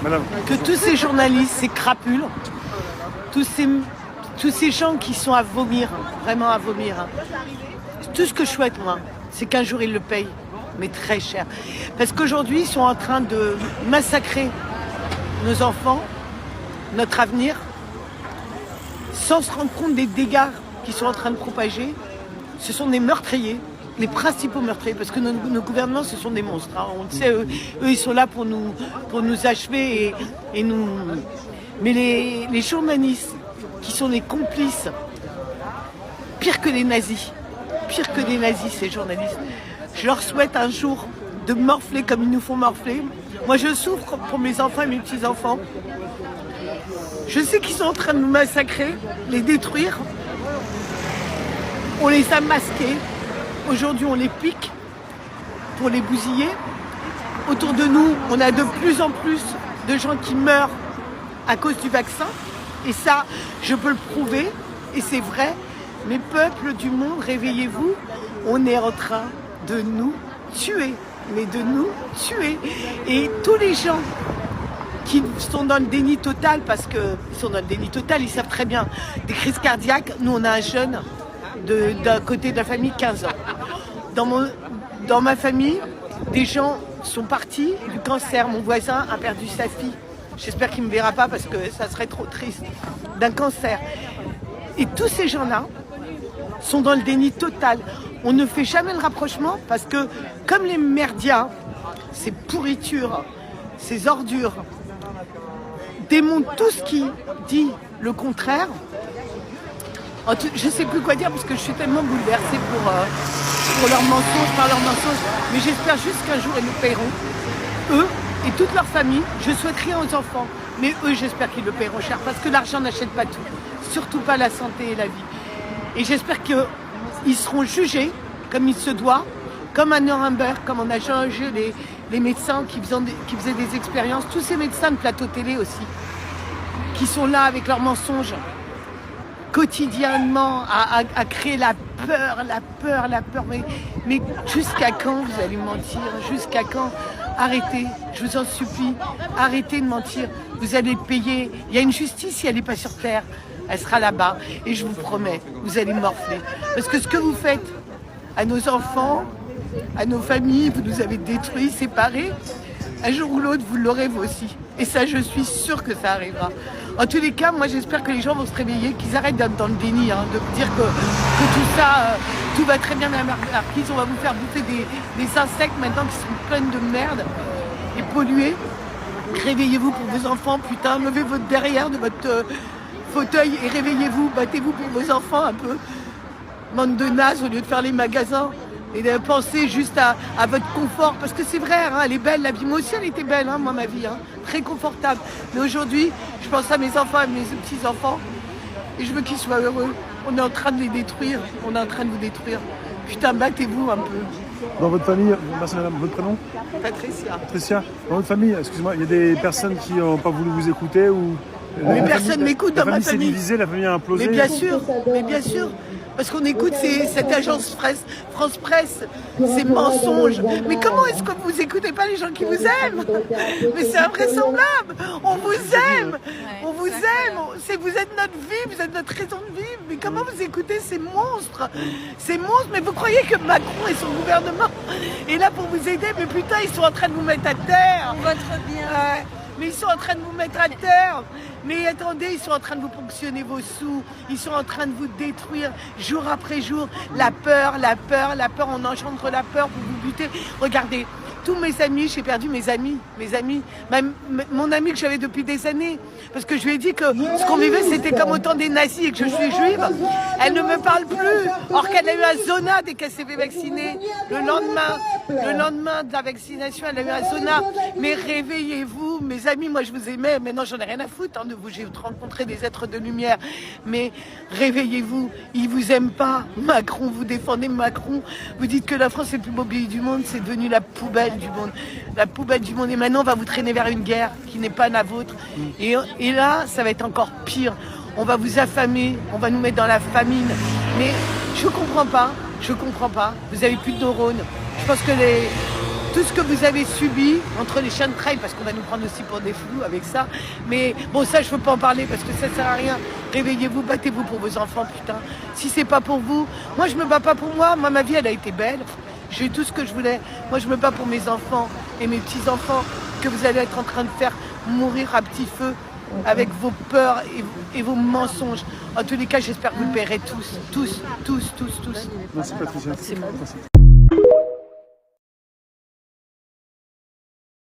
Madame. Que tous ces journalistes, ces crapules, tous ces gens qui sont à vomir, vraiment à vomir. Tout ce que je souhaite, moi, c'est qu'un jour ils le payent, mais très cher. Parce qu'aujourd'hui, ils sont en train de massacrer nos enfants, notre avenir, sans se rendre compte des dégâts qu'ils sont en train de propager. Ce sont des meurtriers, les principaux meurtriers, parce que nos gouvernements, ce sont des monstres. Hein. On le sait, eux, ils sont là pour nous achever et nous... Mais les journalistes, qui sont des complices, pire que les nazis, ces journalistes. Je leur souhaite un jour de morfler comme ils nous font morfler. Moi, je souffre pour mes enfants et mes petits-enfants. Je sais qu'ils sont en train de nous massacrer, les détruire. On les a masqués. Aujourd'hui, on les pique pour les bousiller. Autour de nous, on a de plus en plus de gens qui meurent à cause du vaccin. Et ça, je peux le prouver, et c'est vrai. Mes peuples du monde, réveillez-vous. On est en train de nous tuer, mais de nous tuer. Et tous les gens qui sont dans le déni total, parce qu'ils sont dans le déni total, ils savent très bien, des crises cardiaques. Nous, on a un jeune d'un côté de la famille, 15 ans. Dans ma famille, des gens sont partis du cancer. Mon voisin a perdu sa fille. J'espère qu'il ne me verra pas parce que ça serait trop triste. D'un cancer. Et tous ces gens-là sont dans le déni total. On ne fait jamais le rapprochement parce que, comme les merdias, ces pourritures, ces ordures, démontrent tout ce qui dit le contraire. Je ne sais plus quoi dire parce que je suis tellement bouleversée pour leurs mensonges, par leurs mensonges. Mais j'espère juste qu'un jour, ils nous paieront. Eux et toute leur famille. Je souhaite rien aux enfants. Mais eux, j'espère qu'ils le paieront cher. Parce que l'argent n'achète pas tout. Surtout pas la santé et la vie. Et j'espère qu'ils seront jugés comme il se doit. Comme à Nuremberg, comme on a jugé les médecins qui faisaient des expériences. Tous ces médecins de plateau télé aussi. Qui sont là avec leurs mensonges. Quotidiennement à créer la peur. Mais jusqu'à quand vous allez mentir? Jusqu'à quand? Arrêtez, je vous en supplie, arrêtez de mentir. Vous allez le payer. Il y a une justice, si elle n'est pas sur terre, elle sera là-bas. Et je vous promets, vous allez morfler. Parce que ce que vous faites à nos enfants, à nos familles, vous nous avez détruits, séparés. Un jour ou l'autre, vous l'aurez vous aussi. Et ça, je suis sûre que ça arrivera. En tous les cas, moi, j'espère que les gens vont se réveiller, qu'ils arrêtent d'être dans le déni, hein, de dire que tout ça, tout va très bien, Madame Marquise. On va vous faire bouffer des insectes maintenant qui sont pleins de merde et pollués. Réveillez-vous pour vos enfants, putain. Levez votre derrière de votre fauteuil et réveillez-vous. Battez-vous pour vos enfants un peu. Bande de nazes au lieu de faire les magasins. Et de penser juste à votre confort, parce que c'est vrai, hein, elle est belle, la vie. Moi aussi, elle était belle, hein, moi, ma vie, hein, très confortable. Mais aujourd'hui, je pense à mes enfants, à mes petits-enfants, et je veux qu'ils soient heureux. On est en train de les détruire, on est en train de vous détruire. Putain, battez-vous un peu. Dans votre famille, merci madame, votre prénom? Patricia. Patricia, dans votre famille, excusez-moi, il y a des personnes qui n'ont pas voulu vous écouter ou... Mais personne m'écoute dans ma famille. La famille s'est divisée, la famille a implosé. Mais bien sûr. Parce qu'on écoute cette agence France Presse, ces mensonges. Mais comment est-ce que vous écoutez pas les gens qui vous aiment? Mais c'est invraisemblable. On vous aime. Vous êtes notre vie, vous êtes notre raison de vivre. Mais comment vous écoutez ces monstres? Mais vous croyez que Macron et son gouvernement est là pour vous aider? Mais putain, ils sont en train de vous mettre à terre. Pour votre bien. Mais ils sont en train de vous mettre à terre. Mais attendez, ils sont en train de vous ponctionner vos sous. Ils sont en train de vous détruire jour après jour. La peur. On engendre la peur pour vous buter. Regardez, tous mes amis, j'ai perdu mes amis. Mon ami que j'avais depuis des années. Parce que je lui ai dit que ce qu'on vivait, c'était comme au temps des nazis et que je suis juive. Elle ne me parle plus. Or qu'elle a eu un zona dès qu'elle s'est fait vacciner. Le lendemain de la vaccination, elle a eu un zona. Mais réveillez-vous, mes amis. Moi, je vous aimais. Maintenant, j'en ai rien à foutre de vous. J'ai rencontré des êtres de lumière. Mais réveillez-vous. Ils vous aiment pas. Macron, vous défendez Macron. Vous dites que la France est le plus beau pays du monde. C'est devenu la poubelle du monde. La poubelle du monde. Et maintenant, on va vous traîner vers une guerre qui n'est pas la vôtre. Et là, ça va être encore pire. On va vous affamer. On va nous mettre dans la famine. Mais je comprends pas. Vous avez plus de neurones. Je pense que tout ce que vous avez subi entre les chiens de trail, parce qu'on va nous prendre aussi pour des flous avec ça. Mais bon, ça, je ne veux pas en parler parce que ça ne sert à rien. Réveillez-vous, battez-vous pour vos enfants, putain. Si c'est pas pour vous, moi, je me bats pas pour moi. Moi, ma vie, elle a été belle. J'ai eu tout ce que je voulais. Moi, je me bats pour mes enfants et mes petits-enfants que vous allez être en train de faire mourir à petit feu avec vos peurs et vos mensonges. En tous les cas, j'espère que vous le paierez tous. Merci Patricia. C'est bon. Merci.